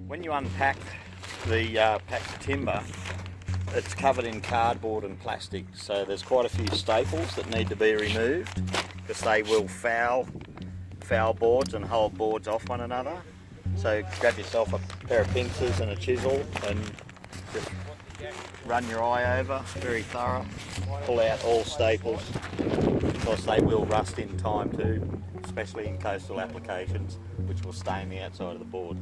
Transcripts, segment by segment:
When you unpack the packed timber, it's covered in cardboard and plastic, so there's quite a few staples that need to be removed because they will foul boards and hold boards off one another. So grab yourself a pair of pincers and a chisel and just run your eye over, very thorough, pull out all staples because they will rust in time too, especially in coastal applications, which will stain the outside of the board.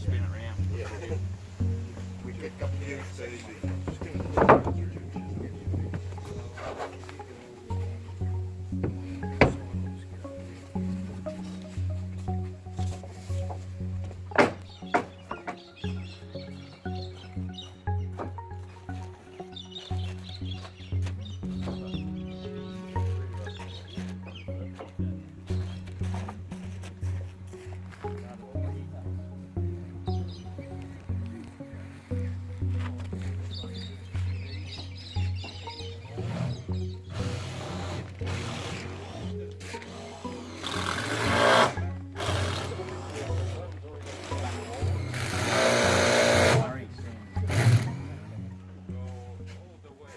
Spin around. Yeah, we pick up here, it's easy.